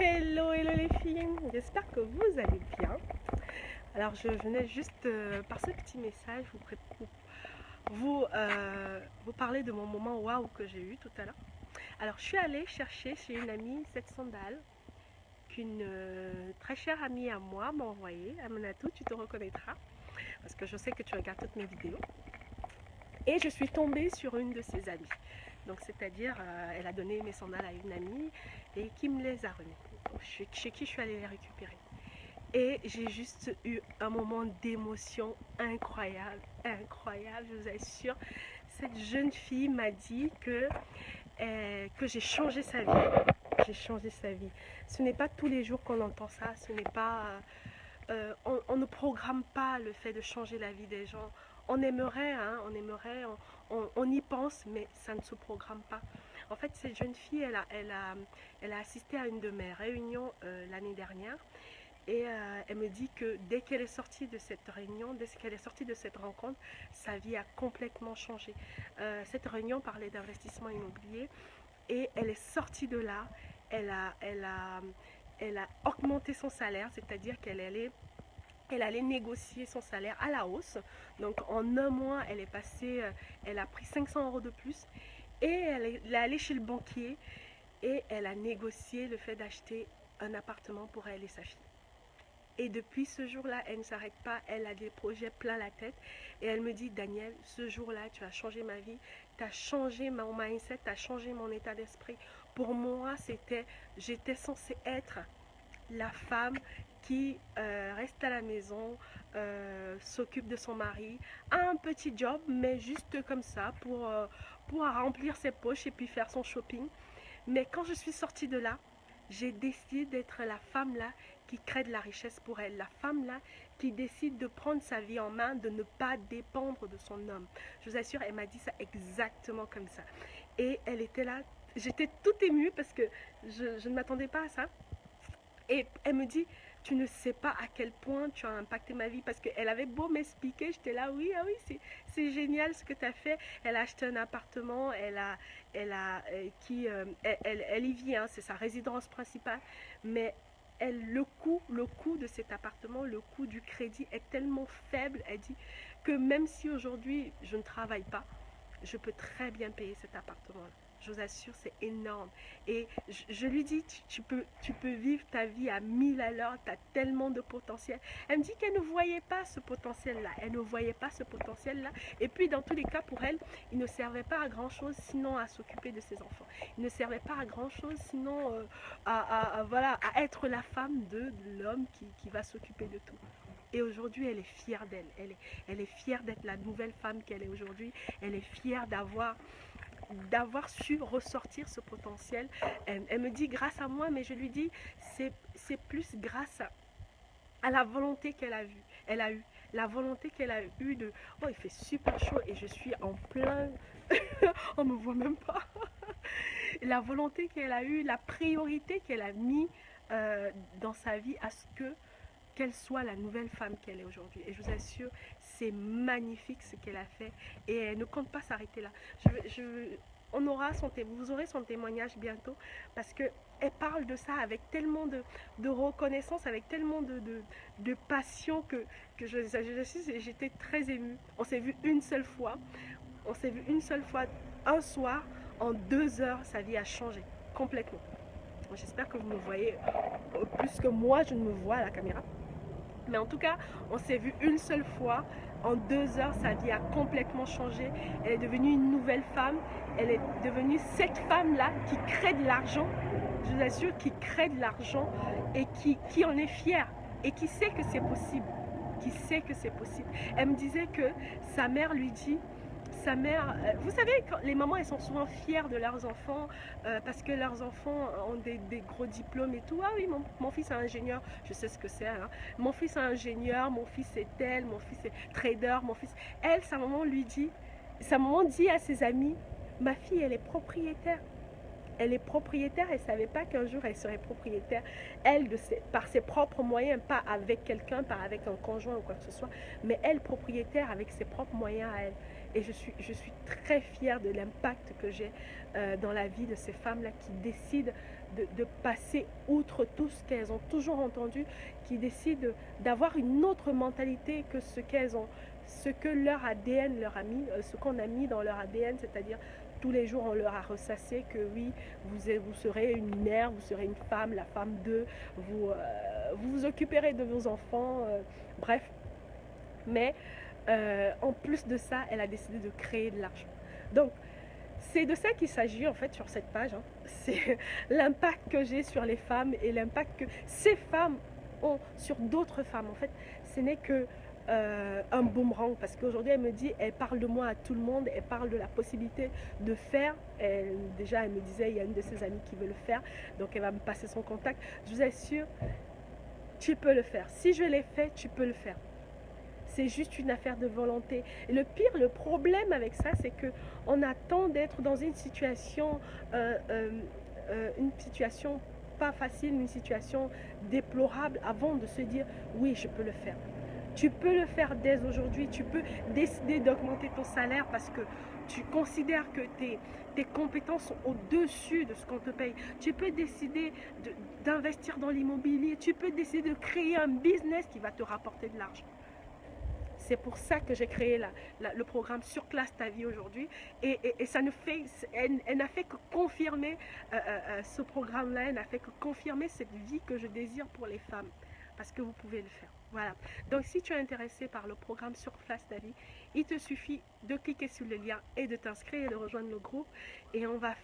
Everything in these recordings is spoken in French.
Hello, hello les filles, j'espère que vous allez bien. Alors je venais juste par ce petit message vous parler de mon moment waouh que j'ai eu tout à l'heure. Alors je suis allée chercher chez une amie cette sandale qu'une très chère amie à moi m'a envoyée. Aminatou, tu te reconnaîtras parce que je sais que tu regardes toutes mes vidéos. Et je suis tombée sur une de ses amies. Donc c'est-à-dire, elle a donné mes sandales à une amie et qui me les a remis. Chez qui je suis allée les récupérer. Et j'ai juste eu un moment d'émotion incroyable, incroyable, je vous assure. Cette jeune fille m'a dit que j'ai changé sa vie. J'ai changé sa vie. Ce n'est pas tous les jours qu'on entend ça, ce n'est pas... on ne programme pas le fait de changer la vie des gens. On aimerait, hein, on y pense, mais ça ne se programme pas. En fait, cette jeune fille, elle a assisté à une de mes réunions l'année dernière. Et elle me dit que dès qu'elle est sortie de cette réunion, dès qu'elle est sortie de cette rencontre, sa vie a complètement changé. Cette réunion parlait d'investissement immobilier et elle est sortie de là. Elle a, elle a, elle a augmenté son salaire, c'est-à-dire elle allait négocier son salaire à la hausse. Donc en un mois, elle est passée, elle a pris 500 € de plus et elle est allée chez le banquier et elle a négocié le fait d'acheter un appartement pour elle et sa fille. Et depuis ce jour-là, elle ne s'arrête pas, elle a des projets plein la tête. Et elle me dit, Daniel, ce jour-là, tu as changé ma vie, tu as changé mon mindset, tu as changé mon état d'esprit. Pour moi, j'étais censée être la femme qui reste à la maison, s'occupe de son mari, a un petit job, mais juste comme ça, pour remplir ses poches et puis faire son shopping. Mais quand je suis sortie de là, j'ai décidé d'être la femme là qui crée de la richesse pour elle, la femme là qui décide de prendre sa vie en main, de ne pas dépendre de son homme. Je vous assure, elle m'a dit ça exactement comme ça. Et elle était là, j'étais toute émue parce que je ne m'attendais pas à ça. Et elle me dit, tu ne sais pas à quel point tu as impacté ma vie parce qu'elle avait beau m'expliquer, j'étais là, oui, ah oui, c'est génial ce que tu as fait. Elle a acheté un appartement, elle y vit, hein, c'est sa résidence principale, mais le coût de cet appartement, le coût du crédit est tellement faible, elle dit que même si aujourd'hui je ne travaille pas, je peux très bien payer cet appartement-là. Je vous assure, c'est énorme. Et je lui dis, tu peux vivre ta vie à 1000 à l'heure, tu as tellement de potentiel. Elle me dit qu'elle ne voyait pas ce potentiel-là. Elle ne voyait pas ce potentiel-là. Et puis, dans tous les cas, pour elle, il ne servait pas à grand-chose sinon à s'occuper de ses enfants. Il ne servait pas à grand-chose sinon voilà, à être la femme de l'homme qui va s'occuper de tout. Et aujourd'hui, elle est fière d'elle. Elle est fière d'être la nouvelle femme qu'elle est aujourd'hui. Elle est fière d'avoir su ressortir ce potentiel. Elle me dit grâce à moi, mais je lui dis c'est plus grâce à la volonté elle a eu. La volonté qu'elle a eue de oh il fait super chaud et je suis en plein on me voit même pas. La volonté qu'elle a eue, la priorité qu'elle a mis dans sa vie à ce que qu'elle soit la nouvelle femme qu'elle est aujourd'hui. Et je vous assure, c'est magnifique ce qu'elle a fait. Et elle ne compte pas s'arrêter là. On aura vous aurez son témoignage bientôt parce que elle parle de ça avec tellement de reconnaissance, avec tellement de passion que j'étais très émue. On s'est vu une seule fois. On s'est vu une seule fois, un soir. En 2 heures, sa vie a changé complètement. J'espère que vous me voyez plus que moi, je ne me vois à la caméra. Mais en tout cas, on s'est vu une seule fois. En 2 heures, sa vie a complètement changé. Elle est devenue une nouvelle femme. Elle est devenue cette femme-là qui crée de l'argent. Je vous assure, qui crée de l'argent et qui en est fière. Et qui sait que c'est possible. Qui sait que c'est possible. Elle me disait que sa mère lui dit... Sa mère, vous savez, quand les mamans, elles sont souvent fières de leurs enfants parce que leurs enfants ont des gros diplômes et tout. Ah oui, mon fils est ingénieur, je sais ce que c'est. Hein. Mon fils est ingénieur, mon fils est tel, mon fils est trader, mon fils... Elle, sa maman dit à ses amis, ma fille, elle est propriétaire. Elle est propriétaire, elle ne savait pas qu'un jour elle serait propriétaire, elle, par ses propres moyens, pas avec quelqu'un, pas avec un conjoint ou quoi que ce soit, mais elle, propriétaire avec ses propres moyens à elle. Et je suis très fière de l'impact que j'ai dans la vie de ces femmes-là qui décident de passer outre tout ce qu'elles ont toujours entendu, qui décident d'avoir une autre mentalité que ce qu'elles ont, ce que leur ADN leur a mis, ce qu'on a mis dans leur ADN, c'est-à-dire tous les jours on leur a ressassé que oui, vous serez une mère, vous serez une femme, la femme d'eux, vous vous occuperez de vos enfants, bref. Mais en plus de ça, elle a décidé de créer de l'argent. Donc, c'est de ça qu'il s'agit en fait sur cette page. Hein. C'est l'impact que j'ai sur les femmes et l'impact que ces femmes ont sur d'autres femmes. En fait, ce n'est que un boomerang parce qu'aujourd'hui elle me dit, elle parle de moi à tout le monde, elle parle de la possibilité de faire. Déjà, elle me disait, il y a une de ses amies qui veut le faire, donc elle va me passer son contact. Je vous assure, tu peux le faire. Si je l'ai fait, tu peux le faire. C'est juste une affaire de volonté. Et le pire, le problème avec ça, c'est que on attend d'être dans une situation pas facile, une situation déplorable avant de se dire oui, je peux le faire. Tu peux le faire dès aujourd'hui. Tu peux décider d'augmenter ton salaire parce que tu considères que tes compétences sont au-dessus de ce qu'on te paye. Tu peux décider d'investir dans l'immobilier. Tu peux décider de créer un business qui va te rapporter de l'argent. C'est pour ça que j'ai créé le programme Surclasse ta vie aujourd'hui. Et ça ne fait, elle n'a fait que confirmer ce programme-là, elle n'a fait que confirmer cette vie que je désire pour les femmes. Parce que vous pouvez le faire. Voilà. Donc si tu es intéressé par le programme Surclasse ta vie, il te suffit de cliquer sur le lien et de t'inscrire et de rejoindre le groupe. Et on va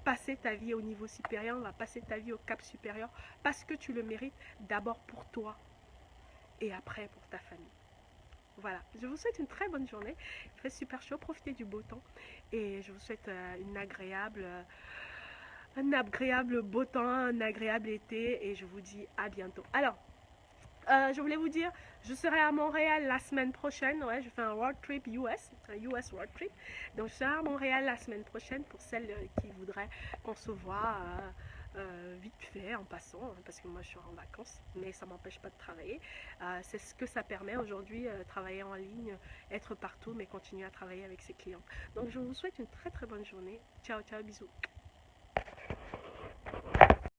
passer ta vie au niveau supérieur, on va passer ta vie au cap supérieur parce que tu le mérites d'abord pour toi et après pour ta famille. Voilà, je vous souhaite une très bonne journée. Il fait super chaud, profitez du beau temps. Et je vous souhaite un agréable beau temps, un agréable été. Et je vous dis à bientôt. Alors, je voulais vous dire, je serai à Montréal la semaine prochaine. Ouais, je fais un road trip US, un US road trip. Donc, je serai à Montréal la semaine prochaine pour celles qui voudraient qu'on se voit vite fait en passant, hein, parce que moi je suis en vacances, mais ça ne m'empêche pas de travailler. C'est ce que ça permet aujourd'hui, travailler en ligne, être partout, mais continuer à travailler avec ses clients. Donc, je vous souhaite une très très bonne journée. Ciao, ciao, bisous.